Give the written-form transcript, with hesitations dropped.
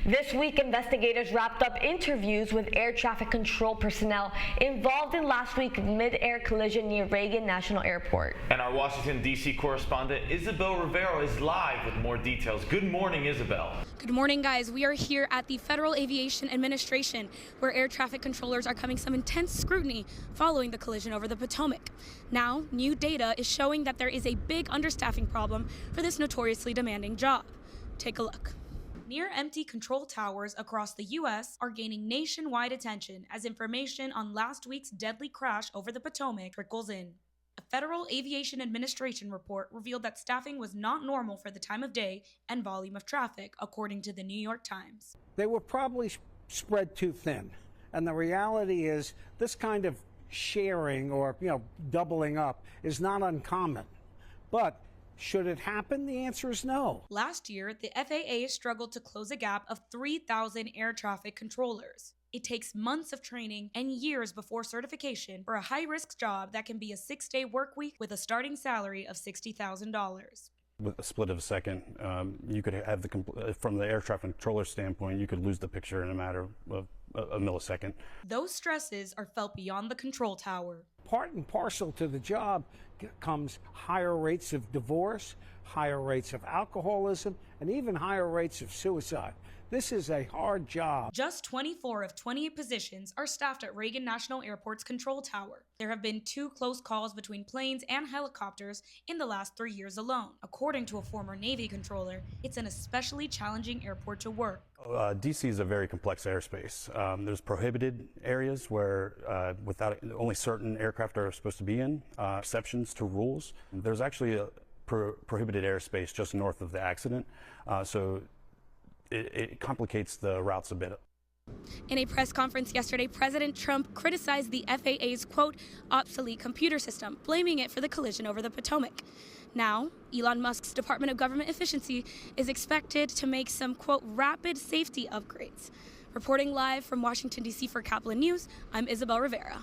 This week, investigators wrapped up interviews with air traffic control personnel involved in last week's mid-air collision near Reagan National Airport. And our Washington, D.C. correspondent Isabel Rivera is live with more details. Good morning, Isabel. Good morning, guys. We are here at the Federal Aviation Administration, where air traffic controllers are coming some intense scrutiny following the collision over the Potomac. Now, new data is showing that there is a big understaffing problem for this notoriously demanding job. Take a look. Near-empty control towers across the U.S. are gaining nationwide attention as information on last week's deadly crash over the Potomac trickles in. A Federal Aviation Administration report revealed that staffing was not normal for the time of day and volume of traffic, according to the New York Times. They were probably spread too thin. And the reality is this kind of sharing or, doubling up is not uncommon. But should it happen? The answer is no. Last year, the FAA struggled to close a gap of 3,000 air traffic controllers. It takes months of training and years before certification for a high-risk job that can be a 6-day work week with a starting salary of $60,000. With a split of a second, you could have from the air traffic controller standpoint, you could lose the picture in a matter of a millisecond. Those stresses are felt beyond the control tower. Part and parcel to the job comes higher rates of divorce, higher rates of alcoholism, and even higher rates of suicide. This is a hard job. Just 24 of 28 positions are staffed at Reagan National Airport's control tower. There have been 2 close calls between planes and helicopters in the last 3 years alone. According to a former Navy controller, it's an especially challenging airport to work. DC is a very complex airspace. There's prohibited areas where only certain aircraft are supposed to be in, exceptions to rules. There's actually a prohibited airspace just north of the accident, so it complicates the routes a bit. In a press conference yesterday, President Trump criticized the FAA's, quote, obsolete computer system, blaming it for the collision over the Potomac. Now, Elon Musk's Department of Government Efficiency is expected to make some, quote, rapid safety upgrades. Reporting live from Washington, D.C. for Caplin News, I'm Isabel Rivera.